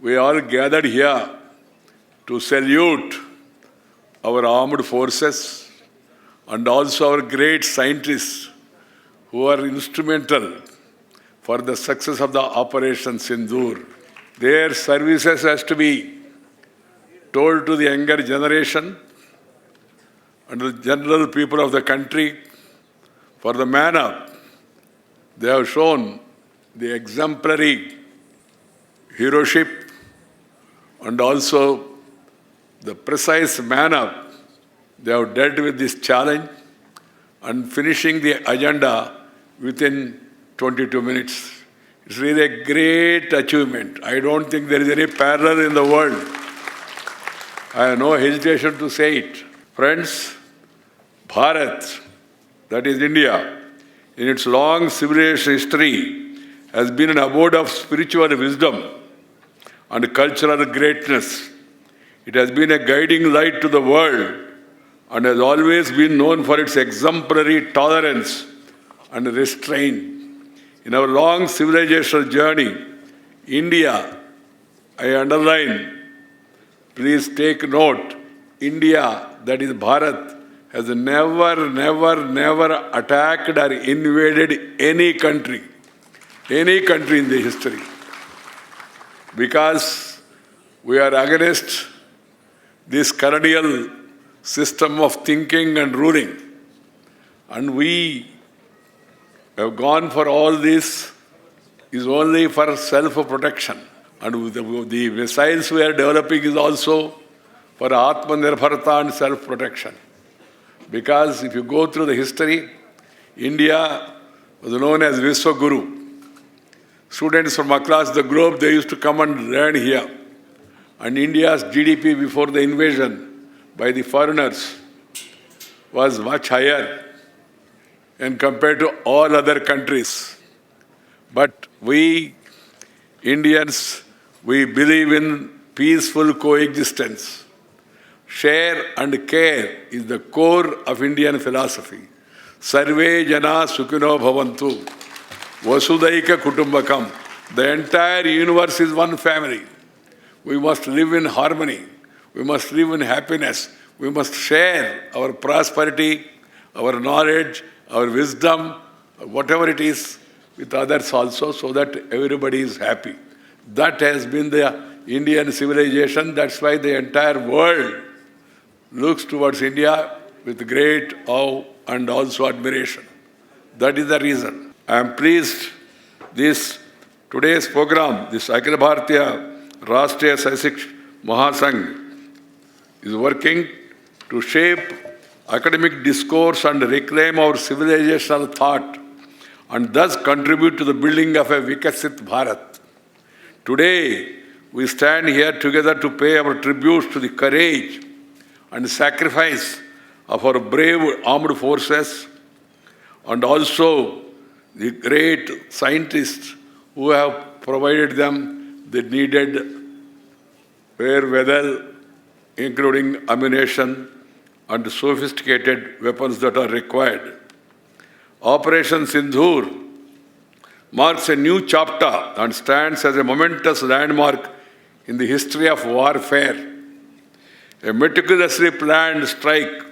we all gathered here to salute our armed forces and also our great scientists who are instrumental for the success of the Operation SINDOOR. Their services has to be told to the younger generation and the general people of the country for the manner they have shown the exemplary heroship and also the precise manner they have dealt with this challenge and finishing the agenda within 22 minutes. It's really a great achievement. I don't think there is any parallel in the world. I have no hesitation to say it. Friends, Bharat, that is India, in its long civilization history, has been an abode of spiritual wisdom and cultural greatness. It has been a guiding light to the world and has always been known for its exemplary tolerance and restraint. In our long civilizational journey, India, I underline, please take note, India, that is Bharat, has never attacked or invaded any country in the history. Because we are against this colonial system of thinking and ruling. And we have gone for all this is only for self-protection. And the missiles we are developing is also for Atmanirbharta and self-protection. Because if you go through the history, India was known as Vishwaguru. Students from across the globe, they used to come and learn here. And India's GDP before the invasion by the foreigners was much higher and compared to all other countries. But we Indians, we believe in peaceful coexistence. Share and care is the core of Indian philosophy. Sarve jana sukhino bhavantu. Vasudaika kutumbakam. The entire universe is one family. We must live in harmony. We must live in happiness. We must share our prosperity, our knowledge, our wisdom, whatever it is, with others also, so that everybody is happy. That has been the Indian civilization. That's why the entire world looks towards India with great awe and also admiration. That is the reason. I am pleased today's program, this Akhil Bharatiya Rashtriya Saiksik Mahasangh is working to shape academic discourse and reclaim our civilizational thought and thus contribute to the building of a Vikasit Bharat. Today, we stand here together to pay our tributes to the courage and sacrifice of our brave armed forces and also the great scientists who have provided them the needed wherewithal, including ammunition and sophisticated weapons that are required. Operation SINDOOR marks a new chapter and stands as a momentous landmark in the history of warfare. A meticulously planned strike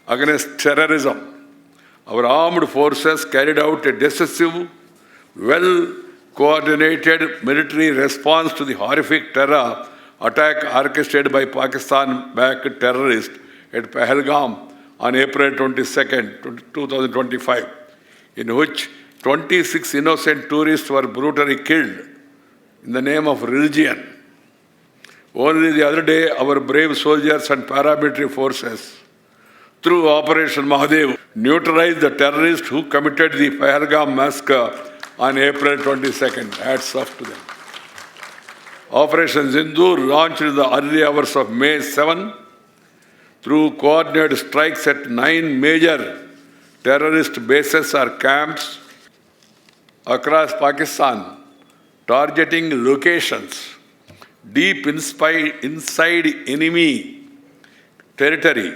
against terrorism. Our armed forces carried out a decisive, well-coordinated military response to the horrific terror attack orchestrated by Pakistan-backed terrorists at Pahalgam on April 22, 2025, in which 26 innocent tourists were brutally killed in the name of religion. Only the other day, our brave soldiers and paramilitary forces, through Operation Mahadev, neutralized the terrorists who committed the Pahalgam massacre on April 22nd. Hats off to them. Operation SINDOOR, launched in the early hours of May 7, through coordinated strikes at 9 major terrorist bases or camps across Pakistan, targeting locations deep inside enemy territory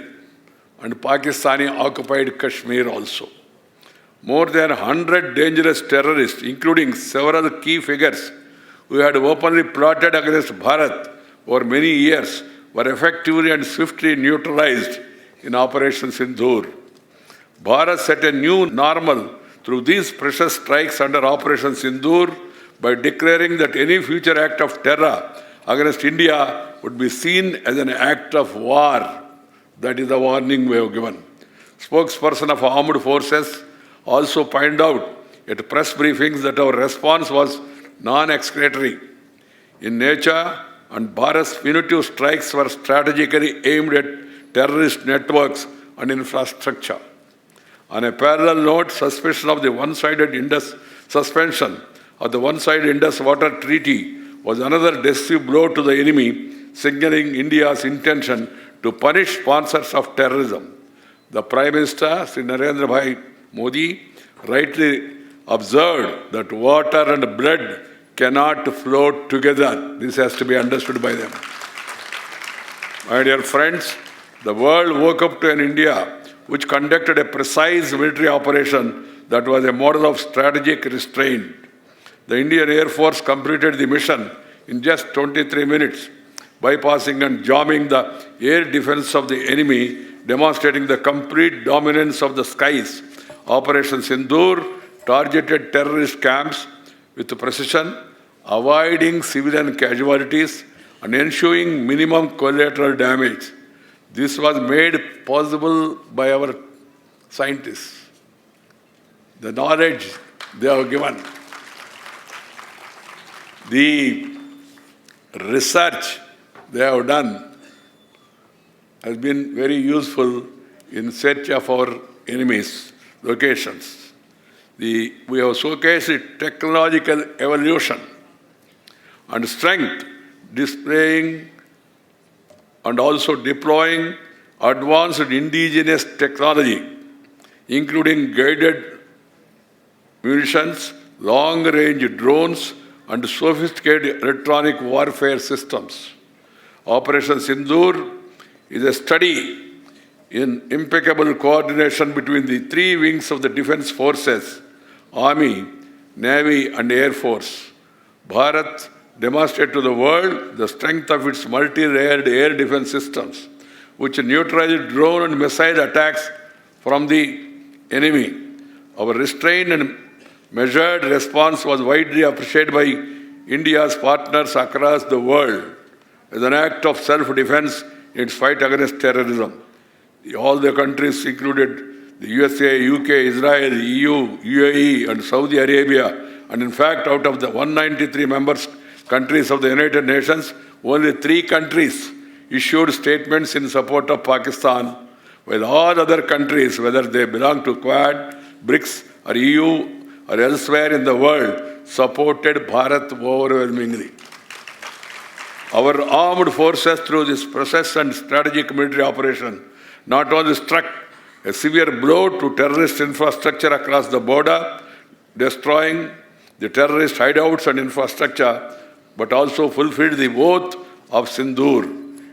and Pakistani-occupied Kashmir also. More than 100 dangerous terrorists, including several key figures who had openly plotted against Bharat over many years, were effectively and swiftly neutralized in Operation Sindoor. Bharat set a new normal through these precious strikes under Operation Sindoor by declaring that any future act of terror against India would be seen as an act of war. That is the warning we have given. Spokesperson of Armed Forces also pointed out at press briefings that our response was non-exclatory in nature, and Bharat's punitive strikes were strategically aimed at terrorist networks and infrastructure. On a parallel note, suspension of the one-sided suspension of the one-sided Indus Water Treaty was another decisive blow to the enemy, signaling India's intention to punish sponsors of terrorism. The Prime Minister, Sri Narendra Bhai Modi, rightly observed that water and blood cannot flow together. This has to be understood by them. My dear friends, the world woke up to an India which conducted a precise military operation that was a model of strategic restraint. The Indian Air Force completed the mission in just 23 minutes, bypassing and jamming the air defense of the enemy, demonstrating the complete dominance of the skies. Operation Sindoor targeted terrorist camps with precision, avoiding civilian casualties and ensuring minimum collateral damage. This was made possible by our scientists. The knowledge they have given, the research they have done has been very useful in search of our enemies' locations. We have showcased technological evolution and strength, displaying and also deploying advanced indigenous technology, including guided munitions, long-range drones, and sophisticated electronic warfare systems. Operation Sindoor is a study in impeccable coordination between the three wings of the defense forces, Army, Navy, and Air Force. Bharat demonstrated to the world the strength of its multi-layered air defense systems, which neutralized drone and missile attacks from the enemy. Our restrained and measured response was widely appreciated by India's partners across the world as an act of self-defense in its fight against terrorism. All the countries included the USA, UK, Israel, EU, UAE, and Saudi Arabia. And in fact, out of the 193 countries of the United Nations, only 3 countries issued statements in support of Pakistan, while all other countries, whether they belong to Quad, BRICS, or EU, or elsewhere in the world, supported Bharat overwhelmingly. Our armed forces, through this process and strategic military operation, not only struck a severe blow to terrorist infrastructure across the border, destroying the terrorist hideouts and infrastructure, but also fulfilled the oath of Sindoor.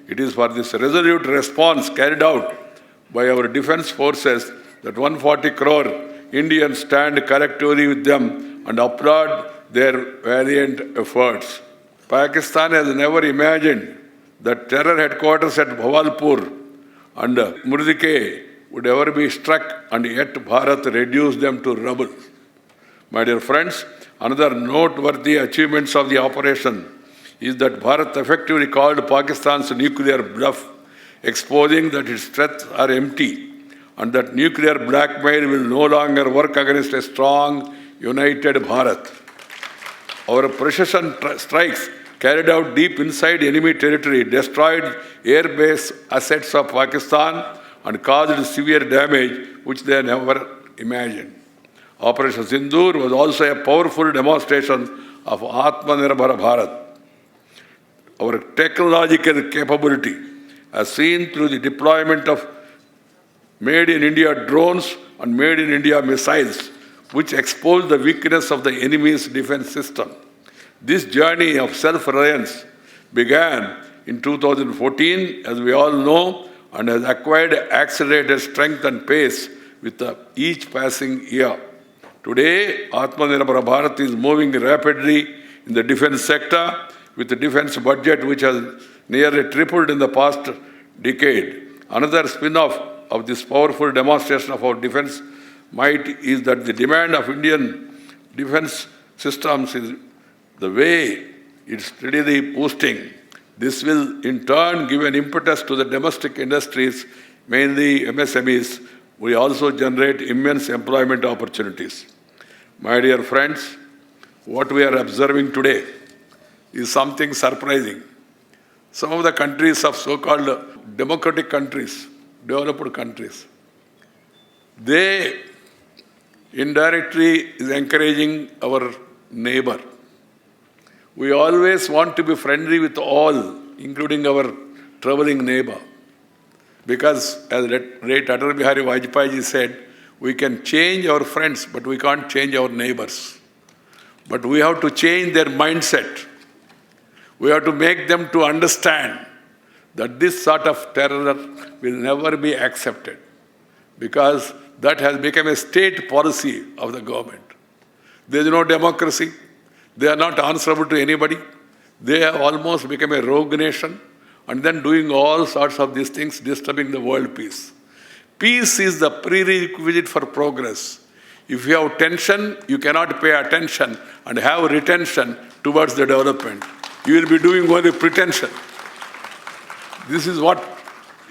It is for this resolute response carried out by our defense forces that 140 crore Indians stand collectively with them and applaud their valiant efforts. Pakistan has never imagined that terror headquarters at Bhavalpur and Murdike would ever be struck, and yet Bharat reduced them to rubble. My dear friends, another noteworthy achievements of the operation is that Bharat effectively called Pakistan's nuclear bluff, exposing that its threats are empty and that nuclear blackmail will no longer work against a strong, united Bharat. Our precision strikes carried out deep inside enemy territory destroyed air-base assets of Pakistan and caused severe damage which they never imagined. Operation Sindoor was also a powerful demonstration of Atmanirbhar Bharat. Our technological capability, as seen through the deployment of made-in-India drones and made-in-India missiles, which exposed the weakness of the enemy's defense system. This journey of self-reliance began in 2014, as we all know, and has acquired accelerated strength and pace with each passing year. Today, Atmanirbhar Bharat is moving rapidly in the defense sector, with the defense budget which has nearly tripled in the past decade. Another spin-off of this powerful demonstration of our defense might is that the demand of Indian defense systems is the way it's steadily boosting. This will in turn give an impetus to the domestic industries, mainly MSMEs. We also generate immense employment opportunities. My dear friends, what we are observing today is something surprising. Some of the countries of so-called democratic countries, developed countries, they indirectly is encouraging our neighbor. We always want to be friendly with all, including our traveling neighbor. Because as late Atal Bihari Vajpayee said, we can change our friends, but we can't change our neighbors. But we have to change their mindset. We have to make them to understand that this sort of terror will never be accepted, because that has become a state policy of the government. There is no democracy. They are not answerable to anybody. They have almost become a rogue nation and then doing all sorts of these things, disturbing the world peace. Peace is the prerequisite for progress. If you have tension, you cannot pay attention and have retention towards the development. You will be doing only pretension. This is what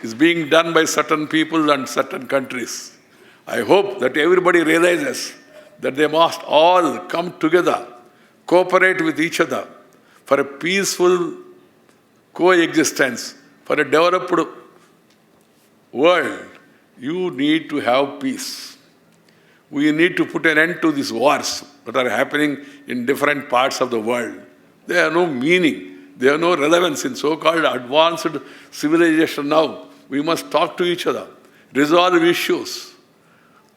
is being done by certain people and certain countries. I hope that everybody realizes that they must all come together, cooperate with each other for a peaceful coexistence, for a developed world. You need to have peace. We need to put an end to these wars that are happening in different parts of the world. They have no meaning. They have no relevance in so-called advanced civilization now. We must talk to each other, resolve issues.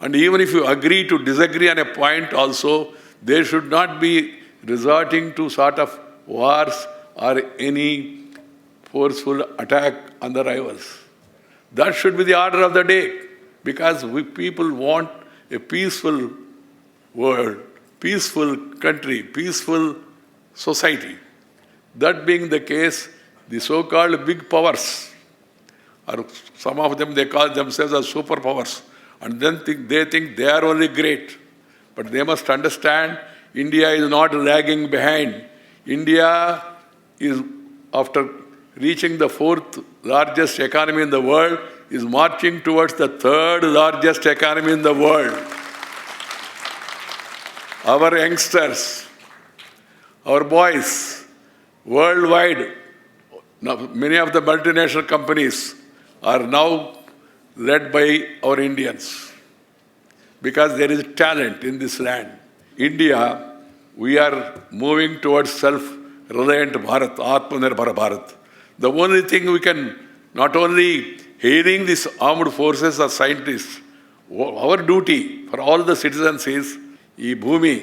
And even if you agree to disagree on a point also, there should not be resorting to sort of wars or any forceful attack on the rivals. That should be the order of the day, because we people want a peaceful world, peaceful country, peaceful society. That being the case, the so-called big powers, or some of them they call themselves as superpowers, and then they think they are only great. But they must understand India is not lagging behind. India is, after reaching the 4th largest economy in the world, is marching towards the 3rd largest economy in the world. Our youngsters, our boys, worldwide, now many of the multinational companies are now led by our Indians, because there is talent in this land. India, we are moving towards self-reliant Bharat, Atmanirbhar Bharat. The only thing we can, not only hailing these armed forces or scientists, our duty for all the citizens is, ఈ భూమి,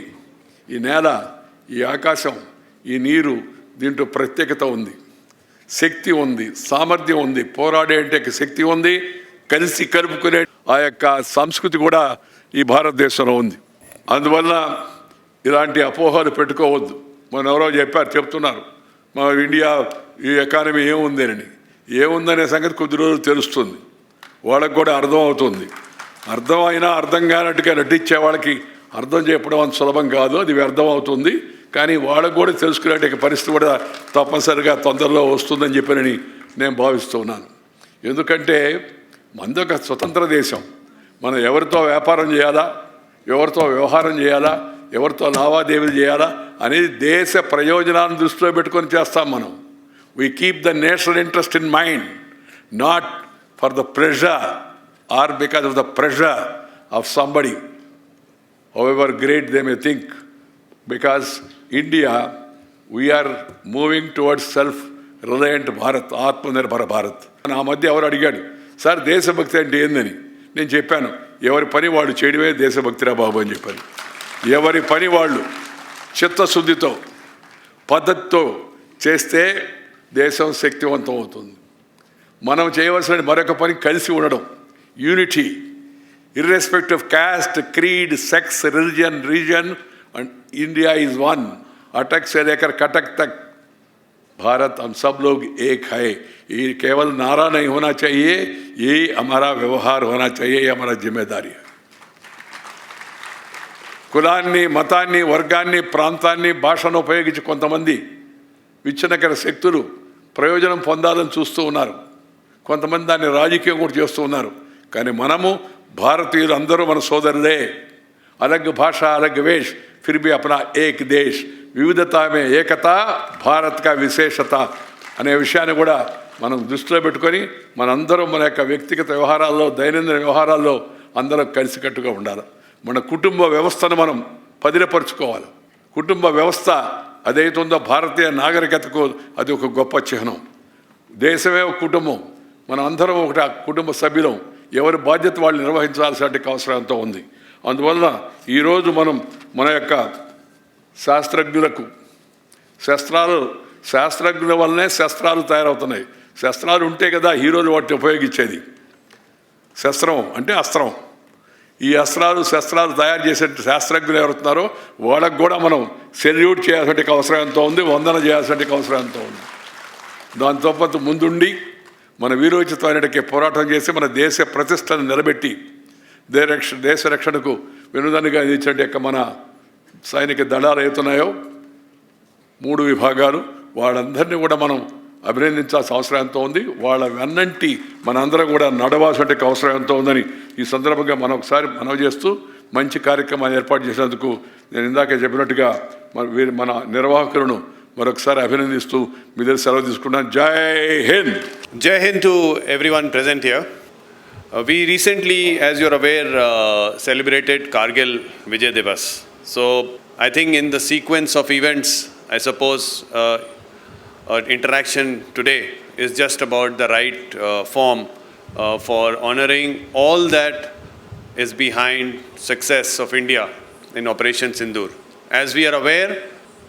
ఈ నేల, ఈ ఆకాశం, ఈ నీరు, దీంట్లో ప్రత్యేకత ఉంది, శక్తి ఉంది, సామర్థ్యం ఉంది, పోరాడే శక్తి ఉంది, కలిసి కలుపుకునే ఆ యొక్క సంస్కృతి కూడా ఈ భారతదేశంలో ఉంది. అందువల్ల ఇలాంటి అపోహలు పెట్టుకోవద్దు. మన ఎవరో చెప్తున్నారు మా ఇండియా ఈ ఎకానమీ ఏముందేనని. ఏముందనే సంగతి కొద్ది రోజులు తెలుస్తుంది, వాళ్ళకు కూడా అర్థం అవుతుంది. అర్థం అయినా అర్థం కానట్టుగా నటించే వాళ్ళకి అర్థం చెప్పడం అంత సులభం కాదు, అది వ్యర్థం అవుతుంది. కానీ వాళ్ళకు కూడా తెలుసుకునే పరిస్థితి కూడా తప్పనిసరిగా తొందరలో వస్తుందని చెప్పని నేను భావిస్తున్నాను. ఎందుకంటే మనది ఒక స్వతంత్ర దేశం. మనం ఎవరితో వ్యాపారం చేయాలా, ఎవరితో వ్యవహారం చేయాలా, ఎవరితో లావాదేవీలు చేయాలా అనేది దేశ ప్రయోజనాలను దృష్టిలో పెట్టుకొని చేస్తాం మనం. We keep the national interest in mind, not for the pressure or because of the pressure of somebody, however great they may think. Because India, we are moving towards self-reliant Bharat, Atmanirbhar Bharat. నా మధ్య ఎవరు అడిగాడు, sir దేశభక్తి అంటే ఏందని. నేను చెప్పాను, ఎవరి పని వాళ్ళు చేయడమే దేశభక్తిరా బాబు అని చెప్పాను. ఎవరి పని వాళ్ళు చిత్తశుద్ధితో, పద్ధతితో చేస్తే దేశం శక్తివంతం అవుతుంది. మనం చేయవలసిన మరొక పని కలిసి ఉండడం, unity, irrespective of caste, creed, sex, religion, region, and India is one. अटक से लेकर कटक तक भारत हम सब लोग एक है। ये केवल नारा नहीं होना चाहिए, ये हमारा व्यवहार होना चाहिए, ये हमारा जिम्मेदारी है। కులాన్ని మతాన్ని వర్గాన్ని ప్రాంతాన్ని భాషను ఉపయోగించి కొంతమంది విచ్ఛిన్నకర శక్తులు ప్రయోజనం పొందాలని చూస్తూ ఉన్నారు. కొంతమంది దాన్ని రాజకీయం కూడా చేస్తూ ఉన్నారు. కానీ మనము భారతీయులు అందరూ మన సోదరులే. अलग भाषा अलग वेश फिर भी अपना एक देश, వివిధతా మే ఏకతా భారత్ కా విశేషత అనే విషయాన్ని కూడా మనం దృష్టిలో పెట్టుకొని మనందరం మన యొక్క వ్యక్తిగత వ్యవహారాల్లో దైనందిన వ్యవహారాల్లో అందరం కలిసికట్టుగా ఉండాలి. మన కుటుంబ వ్యవస్థను మనం పదిలపరుచుకోవాలి. కుటుంబ వ్యవస్థ అదైతుందో భారతీయ నాగరికతకు అది ఒక గొప్ప చిహ్నం. దేశమే ఒక కుటుంబం, మనం అందరం ఒకటి కుటుంబ సభ్యులం. ఎవరి బాధ్యత వాళ్ళు నిర్వహించాల్సిన అవసరం ఎంతో ఉంది. అందువల్ల ఈరోజు మనం మన యొక్క శాస్త్రజ్ఞులకు శాస్త్రజ్ఞుల వల్లనే శస్త్రాలు తయారవుతున్నాయి. శస్త్రాలు ఉంటే కదా హీరోలు వాటిని ఉపయోగించేది. శస్త్రం అంటే అస్త్రం. ఈ శస్త్రాలు తయారు చేసే శాస్త్రజ్ఞులు ఎవరుతున్నారో వాళ్ళకు కూడా మనం సెల్యూట్ చేయాల్సిన అవసరం ఎంతో ఉంది, వందన చేయాల్సిన అవసరం ఎంతో ఉంది. దాంతోపాటు ముందుండి మన వీరోచితమైనటువంటి పోరాటం చేసి మన దేశ ప్రతిష్టను నిలబెట్టి దేశ రక్షణకు వెనుదన్నుగా ఇచ్చినట్టు మన సైనిక దళాలు అవుతున్నాయో 3 విభాగాలు, వాళ్ళందరినీ కూడా మనం అభినందించాల్సిన అవసరం ఎంతో ఉంది. వాళ్ళ వెన్నంటి మనందరం కూడా నడవాల్సిన అవసరం ఎంతో ఉందని ఈ సందర్భంగా మనం ఒకసారి మనవి చేస్తూ మంచి కార్యక్రమాన్ని ఏర్పాటు చేసినందుకు నేను ఇందాకే చెప్పినట్టుగా మన నిర్వాహకులను మరొకసారి అభినందిస్తూ మీ దగ్గర సెలవు తీసుకున్నాను. జై Hind. Jai Hind to everyone present here. We recently, as you're aware, celebrated Kargil Vijay Divas. So I think in the sequence of events, I suppose our interaction today is just about the right form for honoring all that is behind success of India in Operation SINDOOR. As we are aware,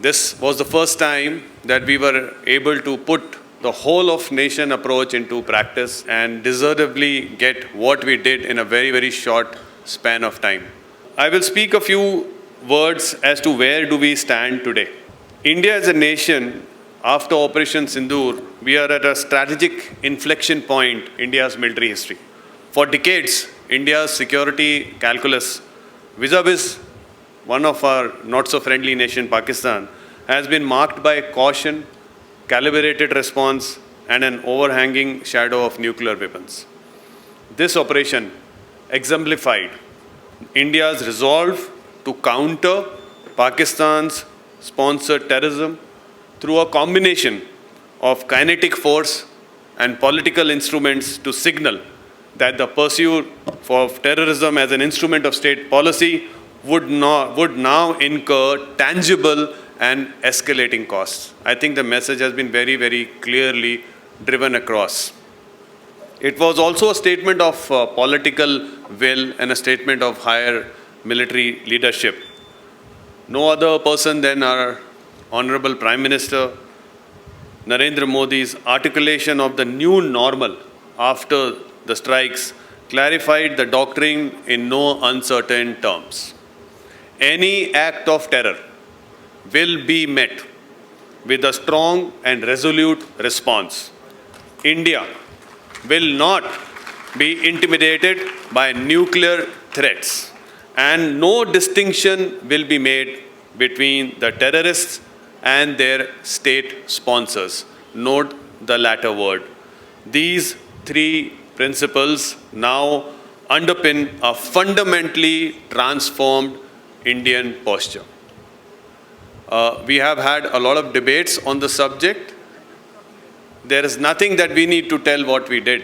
this was the first time that we were able to put the whole of nation approach into practice and deservedly get what we did in a very, very short span of time. I will speak a few words as to where do we stand today. India as a nation, after Operation SINDOOR, we are at a strategic inflection point in India's military history. For decades, India's security calculus vis-a-vis one of our not-so-friendly nation, Pakistan, has been marked by caution, calibrated response, and an overhanging shadow of nuclear weapons. This operation exemplified India's resolve to counter Pakistan's sponsored terrorism through a combination of kinetic force and political instruments to signal that the pursuit of terrorism as an instrument of state policy would now incur tangible and escalating costs. I think the message has been very, very clearly driven across. It was also a statement of political will and a statement of higher military leadership. No other person than our Honorable Prime Minister Narendra Modi's articulation of the new normal after the strikes clarified the doctrine in no uncertain terms. Any act of terror will be met with a strong and resolute response. India will not be intimidated by nuclear threats, and no distinction will be made between the terrorists and their state sponsors. Note the latter word. These 3 principles now underpin a fundamentally transformed Indian posture. We have had a lot of debates on the subject. There is nothing that we need to tell what we did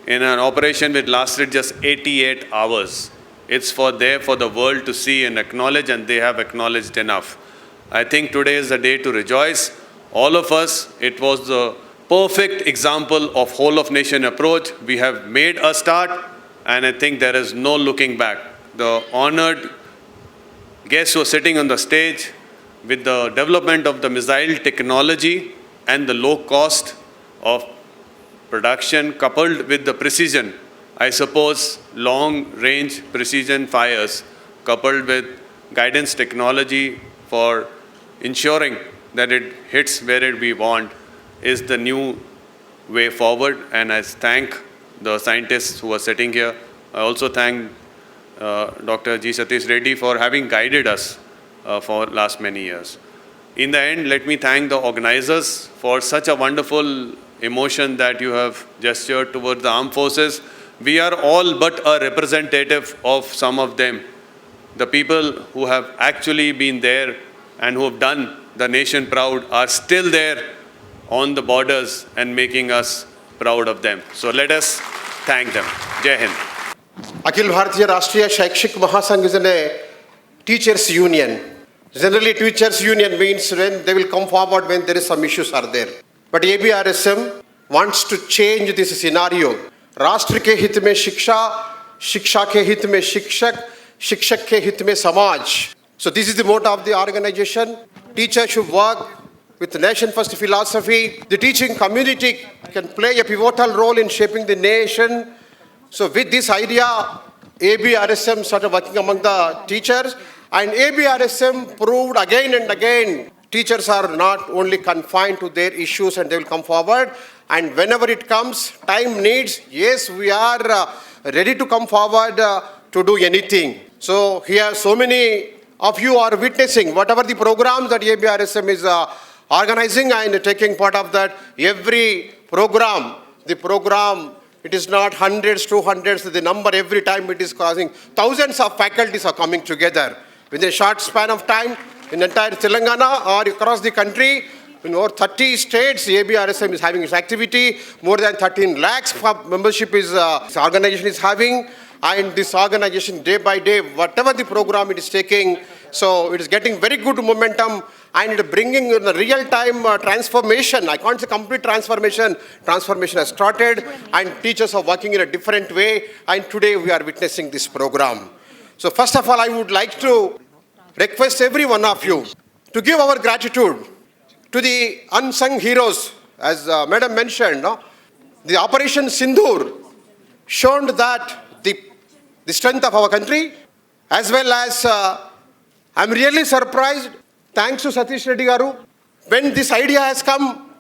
in an operation which lasted just 88 hours. It's there for the world to see and acknowledge, and they have acknowledged enough. I think today is the day to rejoice. All of us, it was the perfect example of whole of nation approach. We have made a start, and I think there is no looking back. The honored guests who are sitting on the stage, with the development of the missile technology and the low cost of production coupled with the precision, I suppose long range precision fires coupled with guidance technology for ensuring that it hits where we want is the new way forward. And I thank the scientists who are sitting here. I also thank Dr. G. Satish Reddy for having guided us for last many years. In the end, let me thank the organizers for such a wonderful emotion that you have gestured towards the armed forces. We are all but a representative of some of them. The people who have actually been there and who have done the nation proud are still there on the borders and making us proud of them. So let us thank them. Jai Hind. Akhil Bharatiya Rashtriya Shaikshik Mahasangh is a teachers' union. Generally, teachers' union means when they will come forward when there is some issues are there. But ABRSM wants to change this scenario. राष्ट्र के हित में शिक्षा, शिक्षा के हित में शिक्षक, शिक्षक के हित में समाज. So this is the motto of the organization. Teachers should work with nation first philosophy. The teaching community can play a pivotal role in shaping the nation. So with this idea, ABRSM started working among the teachers, and ABRSM proved again and again teachers are not only confined to their issues and they will come forward. And whenever it comes, time needs, yes, we are ready to come forward to do anything. So here so many of you are witnessing whatever the programs that ABRSM is organizing and taking part of that. Every program, it is not hundreds, 200s, the number every time it is causing. Thousands of faculties are coming together. Within a short span of time, in entire Telangana or across the country, in over 30 states, ABRSM is having its activity. More than 13 lakhs membership is this organization is having. And this organization, day by day, whatever the program it is taking, so it is getting very good momentum and it is bringing in a real-time transformation. I can't say complete transformation. Transformation has started and teachers are working in a different way. And today we are witnessing this program. So first of all, I would like to request every one of you to give our gratitude to the unsung heroes. As Madam mentioned, no? The Operation SINDOOR showed that the strength of our country, as well as I'm really surprised, thanks to Satish Reddy Garu, when this idea has come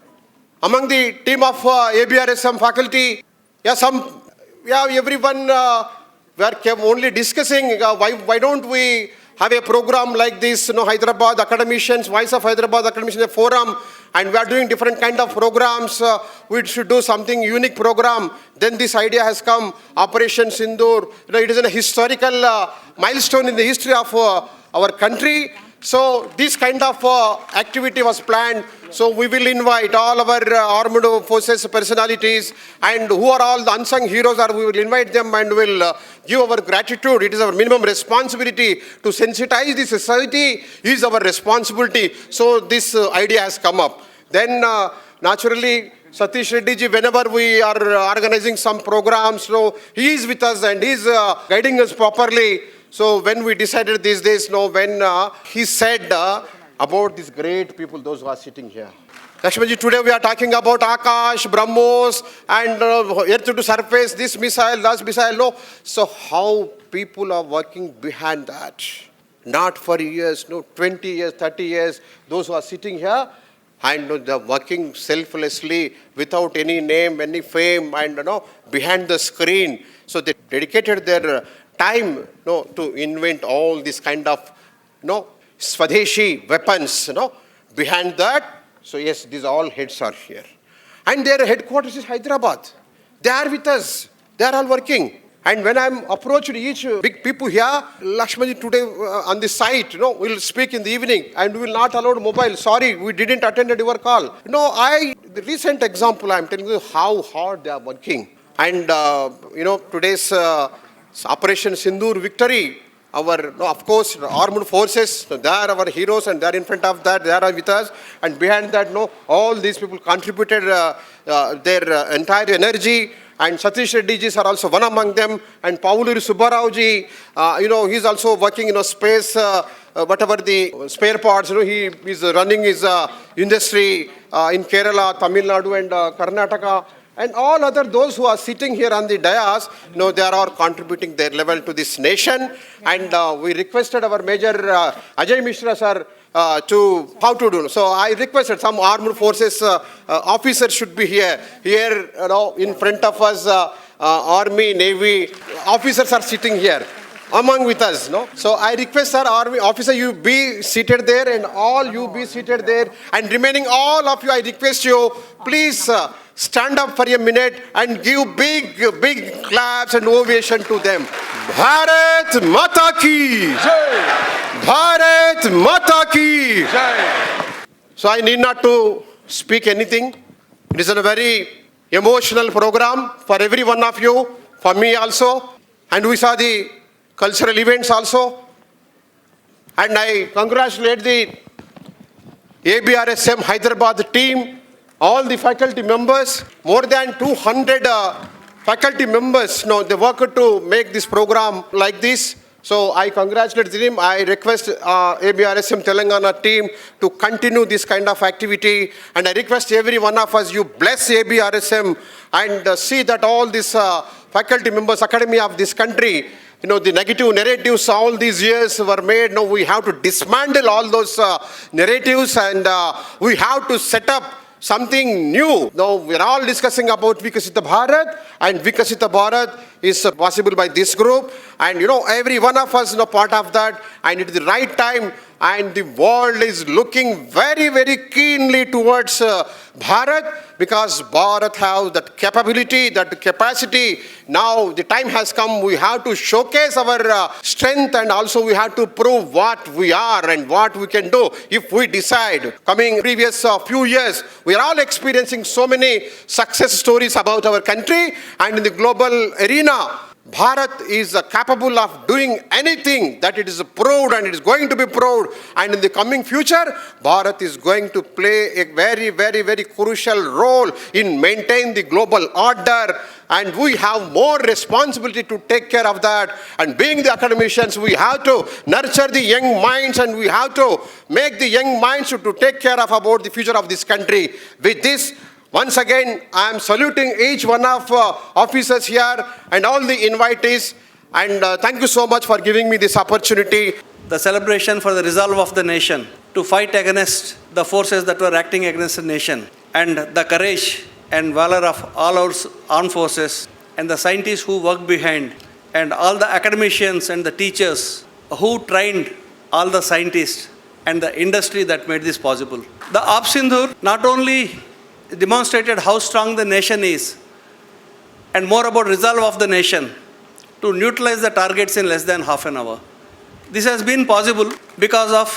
among the team of ABRSM faculty, everyone we are only discussing why don't we have a program like this, Hyderabad Academicians, Voice of Hyderabad Academicians, a forum, and we are doing different kind of programs. We should do something unique program. Then this idea has come, Operation SINDOOR. It is a historical milestone in the history of our country. So this kind of activity was planned. So we will invite all our armed forces personalities and who are all the unsung heroes we will invite them and will give our gratitude. It is our minimum responsibility to sensitize the society is our responsibility. So this idea has come up. Then naturally, Satish Reddy ji, whenever we are organizing some programs, so he is with us and he is guiding us properly. So when we decided these days, when he said about these great people, those who are sitting here. Lakshmanji, today we are talking about Akash, BrahMos, and earth to surface, this missile, that missile. No. So how people are working behind that? Not for years, 20 years, 30 years. Those who are sitting here, and they are working selflessly without any name, any fame, and behind the screen. So they dedicated their time to invent all this kind of Swadeshi weapons behind that. So yes, these all heads are here. And their headquarters is Hyderabad. They are with us. They are all working. And when I'm approached each big people here, Lakshmanji today on the site, we'll speak in the evening and we will not allow mobile. Sorry, we didn't attend your call. The recent example, I'm telling you how hard they are working. And, today's Operation SINDOOR victory, of course, armed forces, they are our heroes and they are in front of that, they are with us. And behind that, all these people contributed their entire energy. And Satish Reddy ji are also one among them. And Pauluri Subbarao ji, he's also working in space, whatever the spare parts, he is running his industry in Kerala, Tamil Nadu and Karnataka. And all other those who are sitting here on the dais, they are all contributing their level to this nation. And we requested our Major Ajay Mishra sir to how to do. So I requested some armed forces officers should be here. Here, in front of us, Army, Navy officers are sitting here among with us. No, so I request, sir, Army officer, you be seated there, and all you be seated there, and remaining all of you, I request you, please stand up for a minute and give big claps and ovation to them. Bharat Mata Ki Jai! Bharat Mata Ki Jai! So I need not to speak anything. It is a very emotional program for every one of you, for me also, and we saw the cultural events also. And I congratulate the ABRSM Hyderabad team, all the faculty members, more than 200 faculty members, they worked to make this program like this. So I congratulate them. I request ABRSM Telangana team to continue this kind of activity. And I request every one of us, you bless ABRSM and see that all these faculty members, academy of this country, the negative narratives all these years were made. Now we have to dismantle all those narratives, and we have to set up something new. Now we are all discussing about Vikasita Bharat, and Vikasita Bharat is possible by this group, and every one of us part of that, and it is the right time, and the world is looking very, very keenly towards Bharat, because Bharat has that capability, that capacity. Now the time has come, we have to showcase our strength, and also we have to prove what we are and what we can do if we decide. Coming previous few years, we are all experiencing so many success stories about our country, and in the global arena, Bharat is capable of doing anything that it is proved, and it is going to be proved. And in the coming future, Bharat is going to play a very, very, very crucial role in maintaining the global order. And we have more responsibility to take care of that. And being the academicians, we have to nurture the young minds, and we have to make the young minds to take care of about the future of this country. With this, once again, I am saluting each one of officers here and all the invitees, and thank you so much for giving me this opportunity. The celebration for the resolve of the nation to fight against the forces that were acting against the nation, and the courage and valor of all our armed forces, and the scientists who worked behind, and all the academicians and the teachers who trained all the scientists, and the industry that made this possible. The ABRSM not only demonstrated how strong the nation is, and more about resolve of the nation to neutralize the targets in less than half an hour. This has been possible because of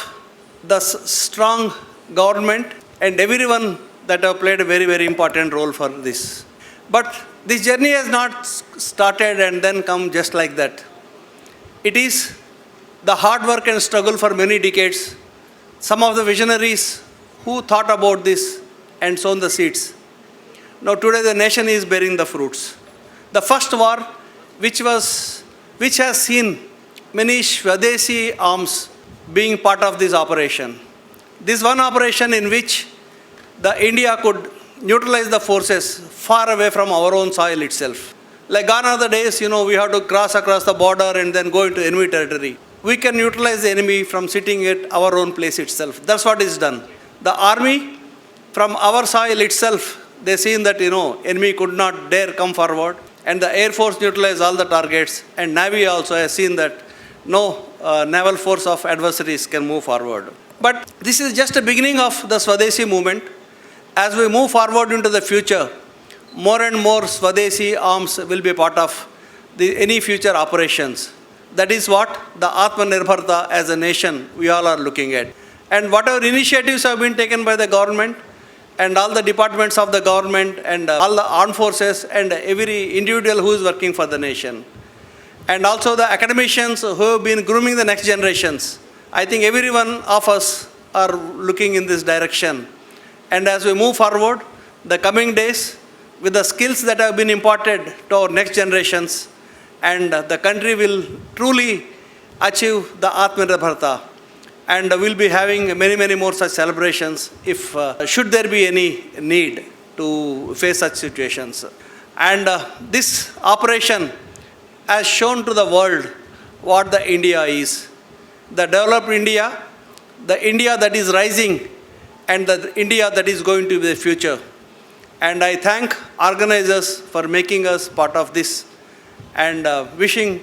the strong government and everyone that have played a very, very important role for this. But this journey has not started and then come just like that. It is the hard work and struggle for many decades. Some of the visionaries who thought about this and sown the seeds. Now today the nation is bearing the fruits. The first war, which has seen many Swadeshi arms being part of this operation. This one operation in which the India could neutralize the forces far away from our own soil itself. Like gone are the days, we have to cross across the border and then go into enemy territory. We can neutralize the enemy from sitting at our own place itself. That's what is done. The army, from our soil itself, they seen that, enemy could not dare come forward, and the Air Force neutralized all the targets, and Navy also has seen that no naval force of adversaries can move forward. But this is just a beginning of the Swadeshi movement. As we move forward into the future, more and more Swadeshi arms will be part of any future operations. That is what the Atmanirbharta as a nation we all are looking at. And whatever initiatives have been taken by the government, and all the departments of the government, and all the armed forces, and every individual who is working for the nation, and also the academicians who have been grooming the next generations. I think every one of us are looking in this direction. And as we move forward, the coming days, with the skills that have been imparted to our next generations, and the country will truly achieve the Atmanirbharta. And we'll be having many, many more such celebrations if should there be any need to face such situations. And this operation has shown to the world what the India is. The developed India the India that is rising and the India that is going to be the future. And I thank organizers for making us part of this and wishing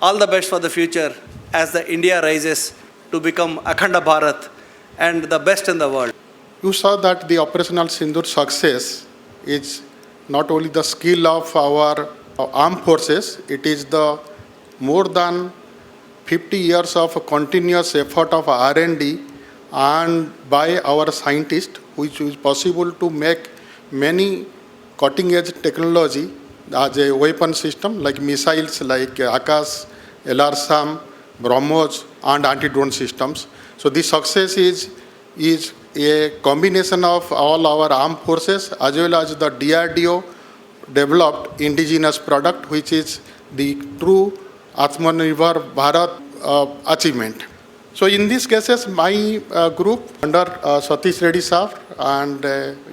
all the best for the future as the India rises to become Akhanda Bharat and the best in the world. You saw that the operational Sindoor success is not only the skill of our armed forces, it is the more than 50 years of continuous effort of R&D and by our scientists, which is possible to make many cutting-edge technology as a weapon system like missiles like Akash, ABRSM, BrahMos and anti-drone systems. So this success is a combination of all our armed forces as well as the DRDO developed indigenous product, which is the true Atmanirbhar Bharat achievement. So in these cases, my group under Satish Reddy sir and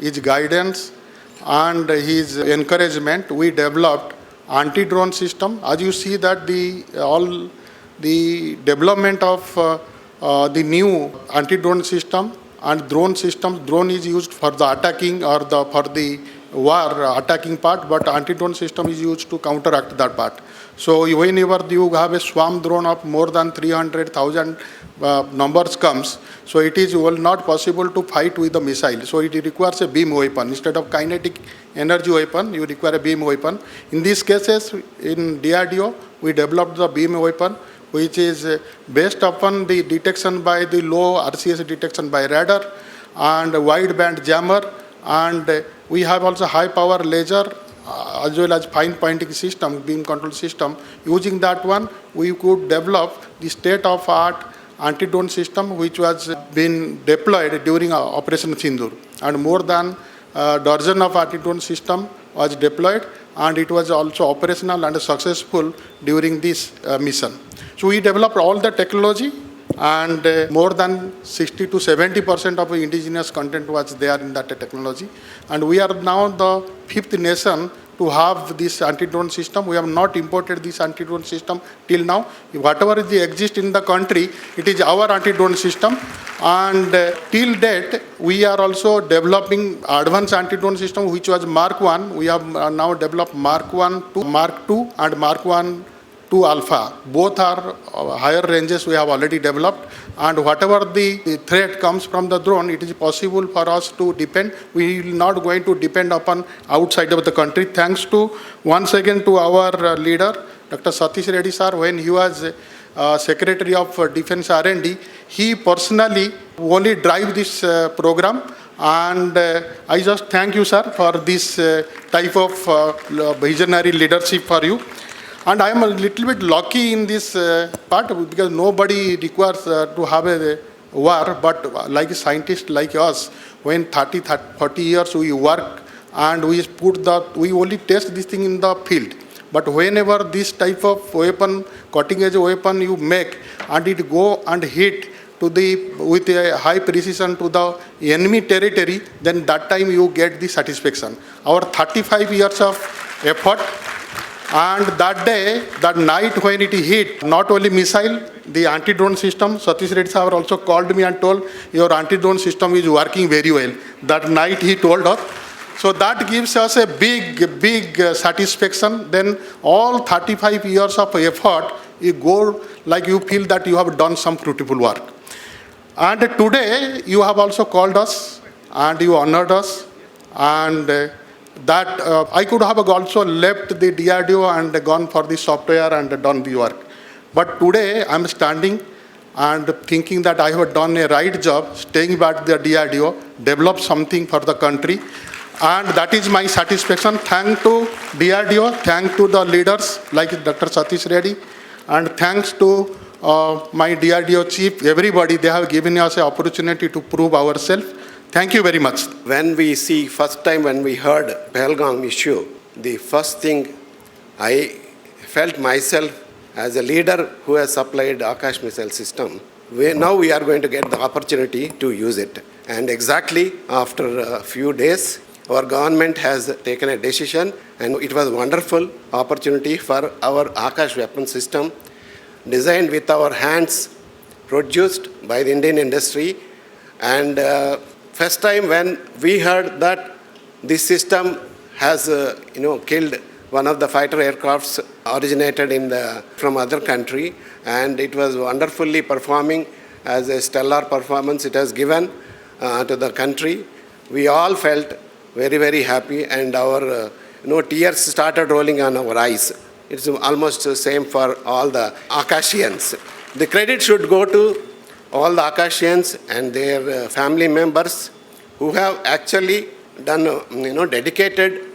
his guidance and his encouragement, we developed anti-drone system. As you see that all the development of the new anti-drone system and drone systems, drone is used for the attacking or for the war attacking part, but anti-drone system is used to counteract that part. So whenever you have a swarm drone of more than 300,000 numbers comes, so it is not possible to fight with the missile. So it requires a beam weapon. Instead of kinetic energy weapon, you require a beam weapon. In these cases, in DRDO, we developed the beam weapon, which is based upon the detection by the low RCS detection by radar and wideband jammer, and we have also high power laser as well as fine pointing system, beam control system. Using that one, we could develop the state-of-art anti-drone system which was been deployed during Operation Sindoor, and more than a dozen of anti-drone system was deployed, and it was also operational and successful during this mission. So we developed all the technology, and more than 60 to 70% of indigenous content was there in that technology. And we are now the 5th nation to have this anti-drone system. We have not imported this anti-drone system till now. Whatever exists in the country, it is our anti-drone system. And till date, we are also developing advanced anti-drone system, which was Mark 1. We have now developed Mark 1 to Mark 2 and Mark 1 to Alpha. Both are higher ranges we have already developed, and whatever the threat comes from the drone, it is possible for us to depend. We are not going to depend upon outside of the country. Thanks to once again to our leader, Dr. Satish Reddy sir, when he was Secretary of Defense R&D, he personally only drive this program, and I just thank you, sir, for this type of visionary leadership for you. And I am a little bit lucky in this part because nobody requires to have a war, but like a scientist like us, when 40 years we work and we only test this thing in the field. But whenever this type of weapon, cutting edge weapon you make, and it go and hit with a high precision to the enemy territory, then that time you get the satisfaction. Our 35 years of effort. And that day, that night when it hit, not only missile, the anti-drone system, Satish Reddy sir also called me and told, your anti-drone system is working very well. That night he told us. So that gives us a big satisfaction. Then all 35 years of effort, you go like you feel that you have done some fruitful work. And today, you have also called us and you honored us, and that I could have also left the DRDO and gone for the software and done the work. But today I'm standing and thinking that I have done a right job, staying back the DRDO, develop something for the country. And that is my satisfaction. Thanks to DRDO, thanks to the leaders like Dr. Satish Reddy, and thanks to my DRDO chief, everybody, they have given us an opportunity to prove ourselves. Thank you very much. When we see, first time when we heard Pahalgam issue, the first thing I felt myself as a leader who has supplied Akash missile system, now we are going to get the opportunity to use it. And exactly after a few days, our government has taken a decision, and it was a wonderful opportunity for our Akash weapon system, designed with our hands, produced by the Indian industry. And first time when we heard that this system has, killed one of the fighter aircrafts originated from other country, and it was wonderfully performing as a stellar performance it has given to the country. We all felt very, very happy, and our tears started rolling on our eyes. It's almost the same for all the Akashians. The credit should go to all the Akashians and their family members who have actually done, dedicated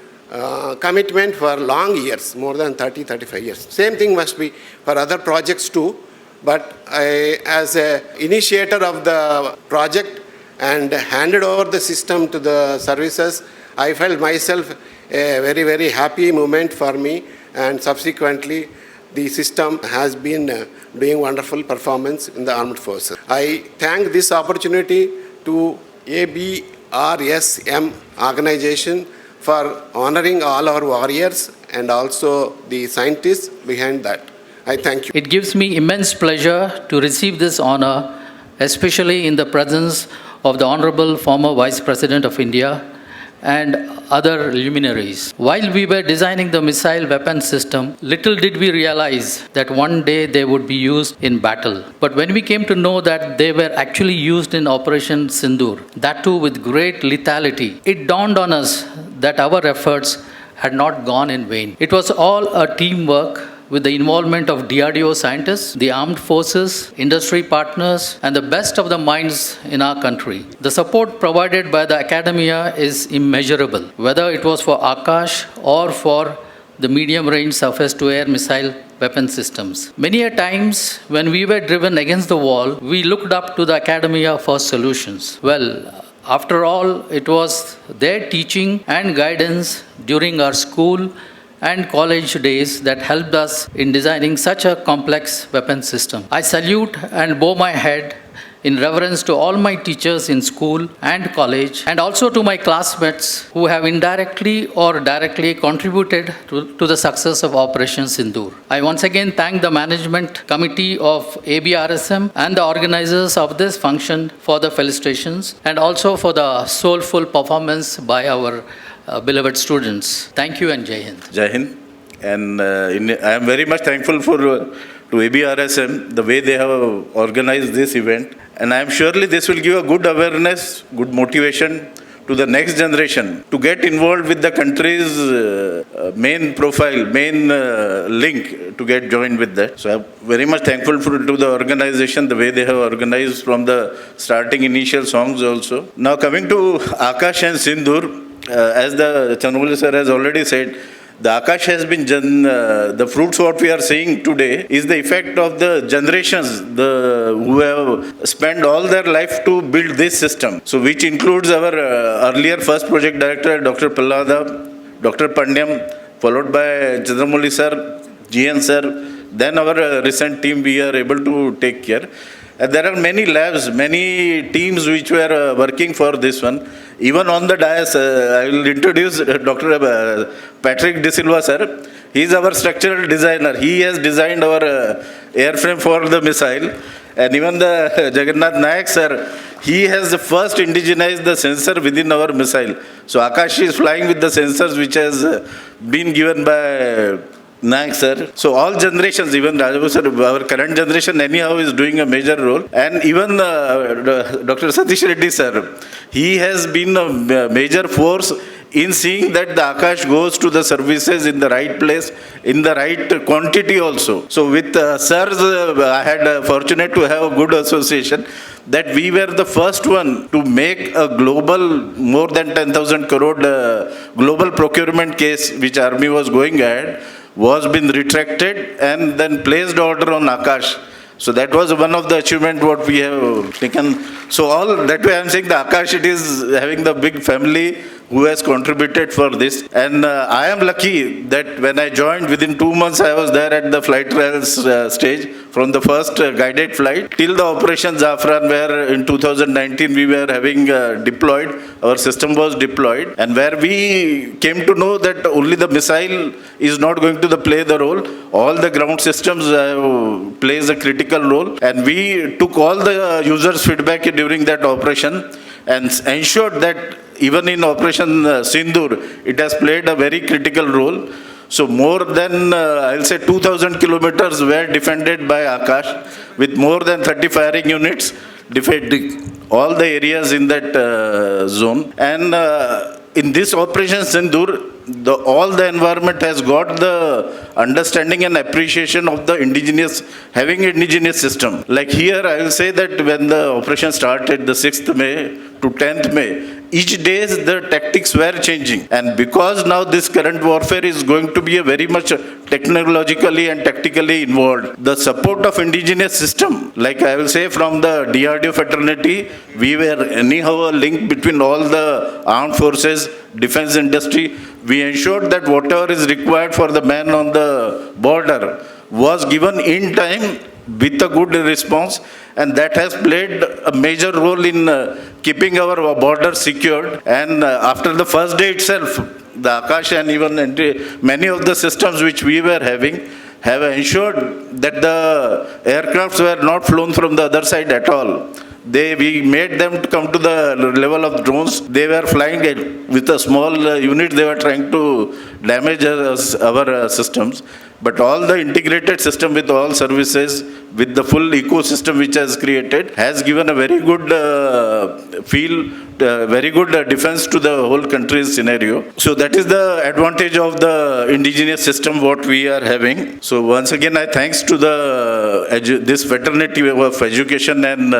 commitment for long years, more than 30, 35 years. Same thing must be for other projects too. But as an initiator of the project and handed over the system to the services, I felt myself a very, very happy moment for me, and subsequently the system has been doing wonderful performance in the armed forces. I thank this opportunity to ABRSM organization for honoring all our warriors and also the scientists behind that. I thank you. It gives me immense pleasure to receive this honor, especially in the presence of the Honorable former Vice President of India and other luminaries. While we were designing the missile weapon system, little did we realize that one day they would be used in battle. But when we came to know that they were actually used in Operation SINDOOR, that too with great lethality, it dawned on us that our efforts had not gone in vain. It was all a teamwork with the involvement of DRDO scientists, the armed forces, industry partners, and the best of the minds in our country. The support provided by the academia is immeasurable, whether it was for Akash or for the medium-range surface-to-air missile weapon systems. Many a times when we were driven against the wall, we looked up to the academia for solutions. Well, after all, it was their teaching and guidance during our school and college days that helped us in designing such a complex weapon system. I salute and bow my head in reverence to all my teachers in school and college, and also to my classmates who have indirectly or directly contributed to the success of Operation Sindoor. I once again thank the management committee of ABRSM and the organizers of this function for the felicitations, and also for the soulful performance by our beloved students. Thank you and Jai Hind. Jai Hind. And I am very much thankful to ABRSM, the way they have organized this event. And I am surely this will give a good awareness, good motivation to the next generation to get involved with the country's main profile, main link to get joined with that. So I am very much thankful to the organization, the way they have organized from the starting initial songs also. Now coming to Akash and Sindoor, as the Chandramouli sir has already said, the Akash has been, the fruits what we are seeing today is the effect of the generations who have spent all their life to build this system. So which includes our earlier first project director, Dr. Pallada, Dr. Pandyam, followed by Chandramouli sir, GN sir, then our recent team we are able to take care. There are many labs, many teams which were working for this one. Even on the dais, I will introduce Dr. Patrick De Silva sir. He is our structural designer. He has designed our airframe for the missile. And even the Jagannath Nayak sir, he has first indigenized the sensor within our missile. So Akash is flying with the sensors which has been given by Nayak sir. So all generations, even Rajabu sir, our current generation anyhow is doing a major role. And even Dr. Satish Reddy sir, he has been a major force in seeing that the Akash goes to the services in the right place, in the right quantity also. So with sirs, I had fortunate to have a good association that we were the first one to make a global, more than 10,000 crore global procurement case which army was going ahead, was been retracted and then placed order on Akash. So that was one of the achievement what we have taken. So all that way I am saying the Akash, it is having the big family who has contributed for this. And I am lucky that when I joined, within 2 months, I was there at the flight trials stage, from the first guided flight till the Operation Zafran, where in 2019 we were having deployed, our system was deployed, and where we came to know that only the missile is not going to play the role. All the ground systems plays a critical role, and we took all the users' feedback during that operation and ensured that even in Operation SINDOOR, it has played a very critical role. So more than, I'll say 2,000 kilometers were defended by Akash, with more than 30 firing units defending all the areas in that zone. And in this Operation Sindoor, all the environment has got the understanding and appreciation of the having indigenous system. Like here, I will say that when the operation started, the 6th May to 10th May, each day the tactics were changing. And because now this current warfare is going to be a very much technologically and tactically involved, the support of indigenous system, like I will say from the DRDO fraternity, we were anyhow a link between all the armed forces, defense industry. We ensured that whatever is required for the man on the border was given in time with a good response, and that has played a major role in keeping our border secured. And after the first day itself, the Akash and even many of the systems which we were having have ensured that the aircrafts were not flown from the other side at all. We made them to come to the level of drones. They were flying with a small unit. They were trying to damage our systems. But all the integrated system with all services, with the full ecosystem which has created, has given a very good very good defense to the whole country's scenario. So that is the advantage of the indigenous system what we are having. So once again, I thanks to this fraternity of education, and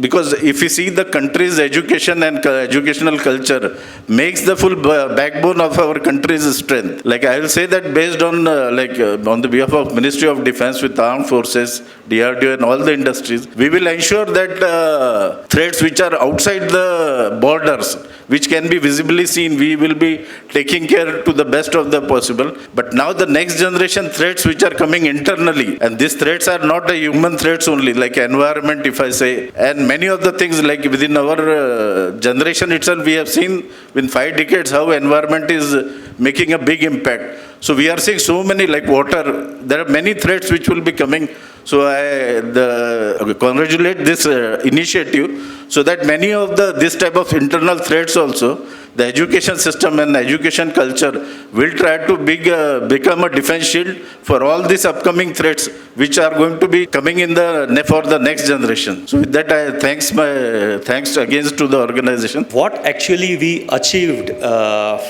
because if you see the country's education and educational culture makes the full backbone of our country's strength. Like I will say that based on on the behalf of Ministry of Defense with Armed Forces, DRDO and all the industries, we will ensure that threats which are outside the borders, which can be visibly seen, we will be taking care to the best of the possible. But now the next generation threats which are coming internally, and these threats are not a human threats only, like environment if I say, and many of the things like within our generation itself, we have seen in 5 decades how environment is making a big impact. So we are seeing so many, like water, there are many threats which will be coming. So I congratulate this initiative, so that many of this type of internal threats also, the education system and education culture will try to become a defense shield for all these upcoming threats which are going to be coming for the next generation. So with that, I thanks again to the organization. What actually we achieved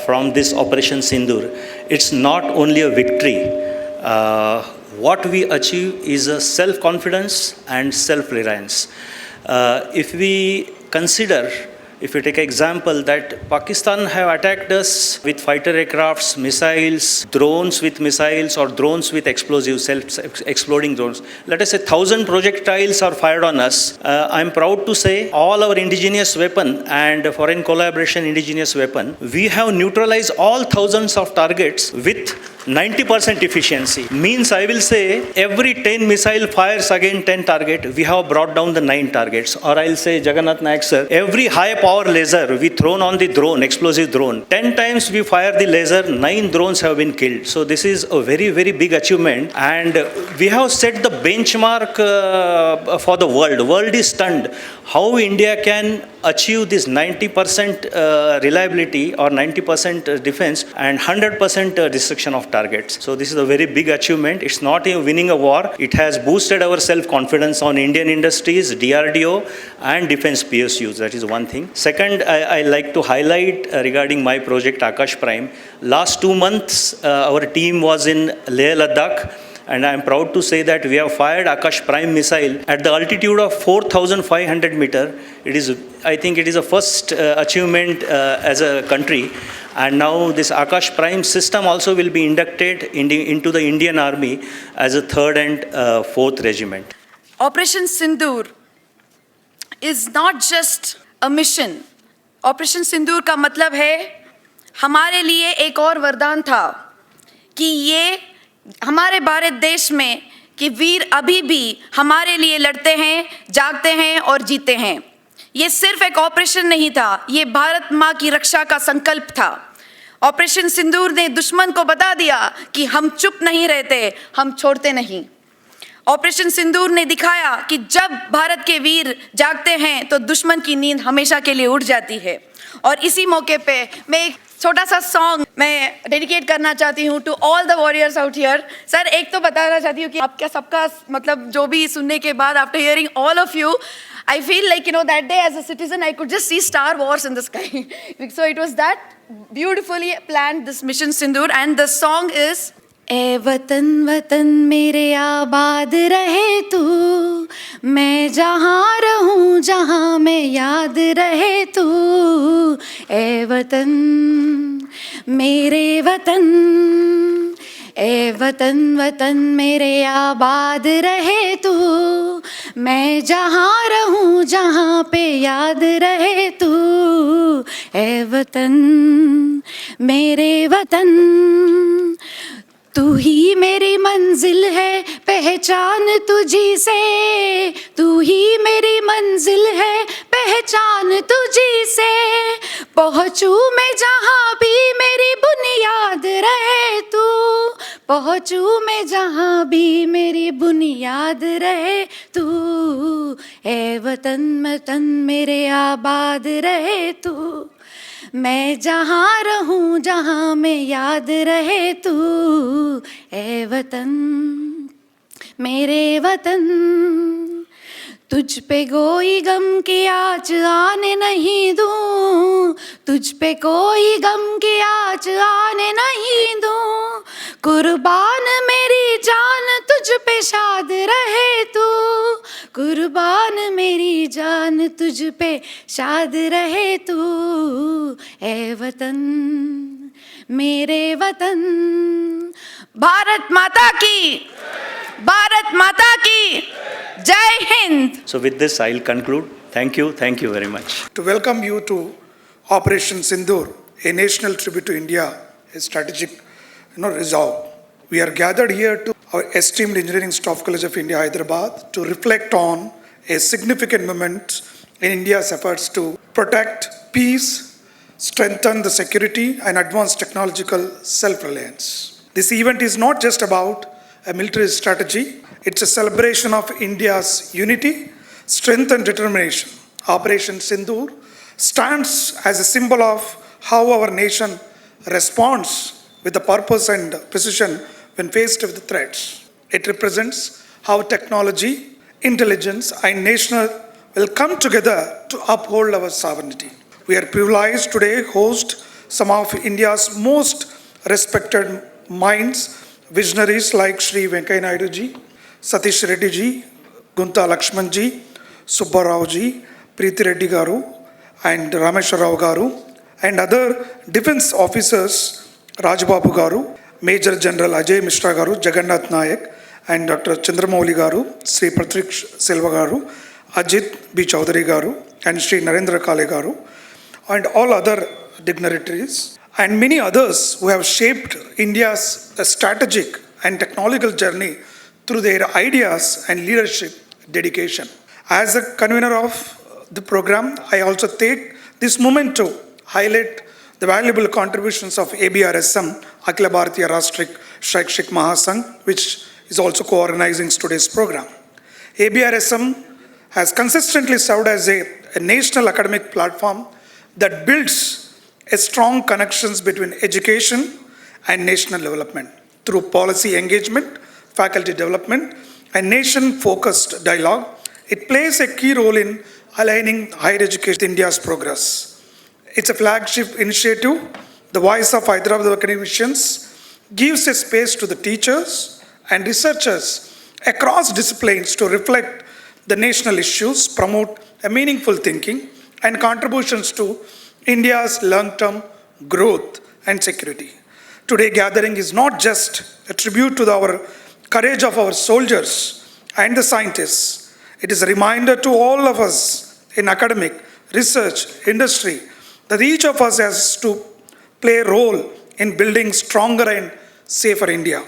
from this Operation Sindoor, it's not only a victory. What we achieve is a self-confidence and self-reliance. If we consider, if you take an example that Pakistan have attacked us with fighter aircrafts, missiles, drones with missiles, or drones with explosives, self-exploding drones. Let us say 1,000 projectiles are fired on us. I'm proud to say all our indigenous weapon and foreign collaboration indigenous weapon, we have neutralized all thousands of targets with 90% efficiency. Means I will say every 10 missile fires against 10 target, we have brought down the 9 targets. Or I'll say, Jagannath Naik sir, every high power laser we thrown on the drone, explosive drone, 10 times we fire the laser, 9 drones have been killed. So this is a very, very big achievement, and we have set the benchmark for the world. World is stunned how India can achieve this 90% reliability or 90% defense and 100% destruction of targets. So this is a very big achievement. It's not a winning a war. It has boosted our self-confidence on Indian industries, DRDO and defense PSUs. That is one thing. Second, I like to highlight regarding my project Akash Prime. Last 2 months, our team was in Leh Ladakh, and I am proud to say that we have fired Akash Prime missile at the altitude of 4,500 meters. I think it is a first achievement as a country. And now this Akash Prime system also will be inducted into the Indian Army as a 3rd and 4th regiment. Operation Sindoor is not just a mission, operation Sindoor का मतलब है हमारे लिए एक और वरदान था कि ये हमारे भारत देश में कि वीर अभी भी हमारे लिए लड़ते हैं, जागते हैं और जीते हैं। ये सिर्फ एक ऑपरेशन नहीं था, ये भारत माँ की रक्षा का संकल्प था। ऑपरेशन सिंदूर ने दुश्मन को बता दिया कि हम चुप नहीं रहते, हम छोड़ते नहीं। ऑपरेशन सिंदूर ने दिखाया कि जब भारत के वीर जागते हैं तो दुश्मन की नींद हमेशा के लिए उड़ जाती है। और इसी मौके पे मैं एक छोटा सा सॉन्ग मैं डेडिकेट करना चाहती हूँ to all the warriors out here. Sir, एक तो बताना चाहती हूँ कि आपका सबका मतलब जो भी सुनने के बाद after hearing all of you, I feel like, that day as a citizen, I could just see Star Wars in the sky. So it was that beautifully planned, this Mission Sindoor. And the song is, ए वतन वतन मेरे आबाद रहे तू, मैं जहाँ रहूँ जहाँ मैं याद रहे तू। ए वतन मेरे वतन, ए वतन वतन मेरे आबाद रहे तू, मैं जहाँ रहूँ जहाँ पे याद रहे तू। ए वतन मेरे वतन, तू ही मेरी मंजिल है पहचान तुझी से, तू ही मेरी मंजिल है पहचान तुझी से। पहुँचूँ मैं जहाँ भी मेरी बुनियाद रहे तू, पहुँचूँ मैं जहाँ भी मेरी बुनियाद रहे तू। ए वतन वतन मेरे आबाद रहे तू, मैं जहाँ रहूँ जहाँ मैं याद रहे तू। ए वतन मेरे वतन, तुझ पे कोई गम की आँच आने नहीं दूँ, तुझ पे कोई गम की आँच आने नहीं दूँ। कुर्बान मेरी जान तुझ पे शाद रहे तू, कुर्बान मेरी जान तुझ पे शाद रहे तू। ए वतन मेरे वतन, भारत माता की, भारत माता की जय Hind. So with this, I'll conclude. Thank you very much. To welcome you to Operation Sindoor, a national tribute to India, a strategic resolve. We are gathered here to our esteemed Engineering Staff College of India, Hyderabad, to reflect on a significant moment in India's efforts to protect peace, strengthen the security, and advance technological self-reliance. This event is not just about a military strategy, it's a celebration of India's unity, strength, and determination. Operation Sindoor stands as a symbol of how our nation responds with the purpose and precision when faced with the threats. It represents how technology, intelligence, and nation will come together to uphold our sovereignty. We are privileged today to host some of India's most respected minds, visionaries like Sri Venkaiah Naidu ji, Satish Reddy ji, Gunta Lakshman ji, Subba Rao ji, Preeti Reddy garu, and Rameshwar Rao garu, and other defense officers, Rajbabu garu, Major General Ajay Mishra garu, Jagannath Nayak, and Dr. Chandramouli garu, Sri Pratik Selva garu, Ajit B. Chaudhary garu, and Sri Narendra Kale garu, and all other dignitaries, and many others who have shaped India's strategic and technological journey through their ideas and leadership dedication. As a convener of the program, I also take this moment to highlight the valuable contributions of ABRSM, Akhila Bharatiya Rashtriya Shaikshik Mahasangh, which is also co-organizing today's program. ABRSM has consistently served as a national academic platform that builds a strong connections between education and national development through policy engagement, faculty development, and nation-focused dialogue. It plays a key role in aligning higher education with India's progress. It's a flagship initiative. The Voice of Hyderabad academicians gives a space to the teachers and researchers across disciplines to reflect the national issues, promote a meaningful thinking, and contributions to India's long-term growth and security. Today's gathering is not just a tribute to our courage of our soldiers and the scientists. It is a reminder to all of us in academic, research, industry, that each of us has to play a role in building stronger and safer India.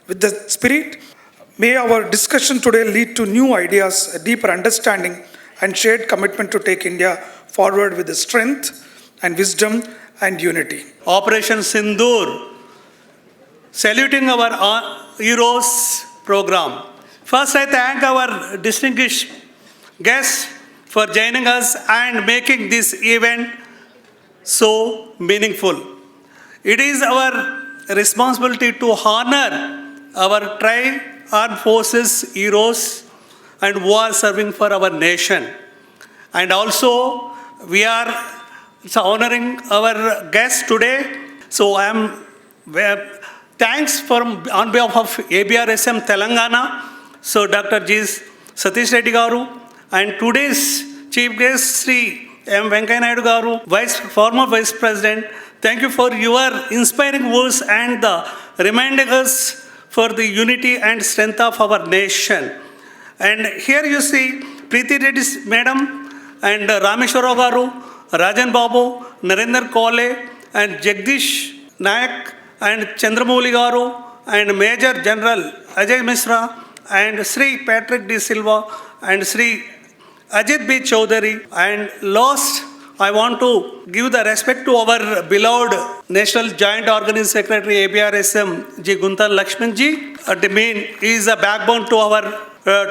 With that spirit, may our discussion today lead to new ideas, a deeper understanding, and shared commitment to take India forward with the strength and wisdom and unity. Operation Sindoor, saluting our heroes program. First, I thank our distinguished guests for joining us and making this event so meaningful. It is our responsibility to honor our tri-armed forces heroes and who are serving for our nation. And also, we are honoring our guests today. So I am thanks on behalf of ABRSM Telangana. So Dr. G. Satish Reddy Garu and today's Chief Guest Sri M. Venkaiah Naidu Garu, former Vice President. Thank you for your inspiring words and reminding us for the unity and strength of our nation. And here you see Preeti Reddy Madam and Rameshwara Garu, Rajan Babu, Narendra Kole and Jagdish Nayak and Chandramouli Garu and Major General Ajay Misra and Sri Patrick D. Silva and Sri Ajit B. Chaudhary. And last, I want to give the respect to our beloved National Joint Organizing Secretary ABRSM G. Guntal Lakshman Ji. He is a backbone to our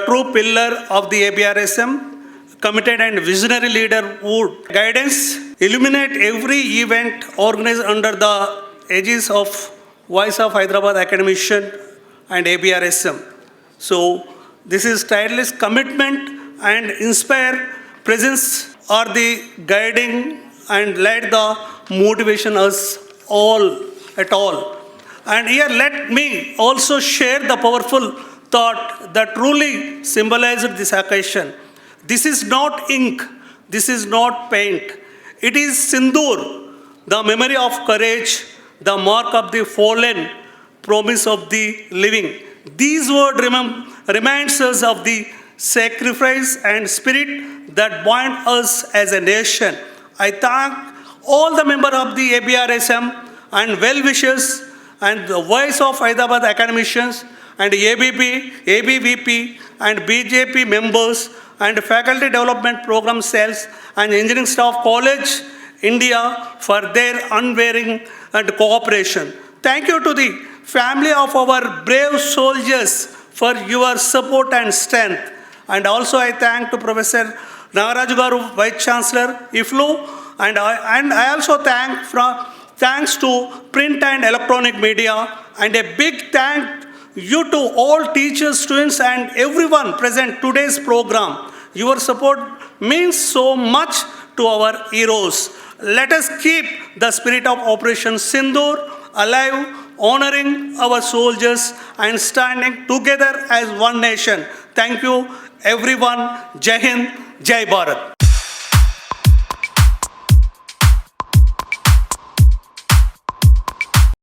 true pillar of the ABRSM. Committed and visionary leader who guidance illuminate every event organized under the aegis of Voice of Hyderabad Academician and ABRSM. So this is tireless commitment and inspire presence are the guiding and led the motivation us all at all. And here let me also share the powerful thought that truly symbolized this occasion. This is not ink, this is not paint. It is Sindoor, the memory of courage, the mark of the fallen, promise of the living. These words reminds us of the sacrifice and spirit that bind us as a nation. I thank all the members of the ABRSM and well-wishers and the Voice of Hyderabad academicians and ABVP and BJP members and Faculty Development Program cells and Engineering Staff College, India for their unwavering and cooperation. Thank you to the family of our brave soldiers for your support and strength. And also I thank to Professor Nagaraju Garu, Vice Chancellor, IFLU, and I also thanks to print and electronic media, and a big thank you to all teachers, students, and everyone present today's program. Your support means so much to our heroes. Let us keep the spirit of Operation Sindoor alive, honoring our soldiers and standing together as one nation. Thank you, everyone. Jai Hind, Jai Bharat.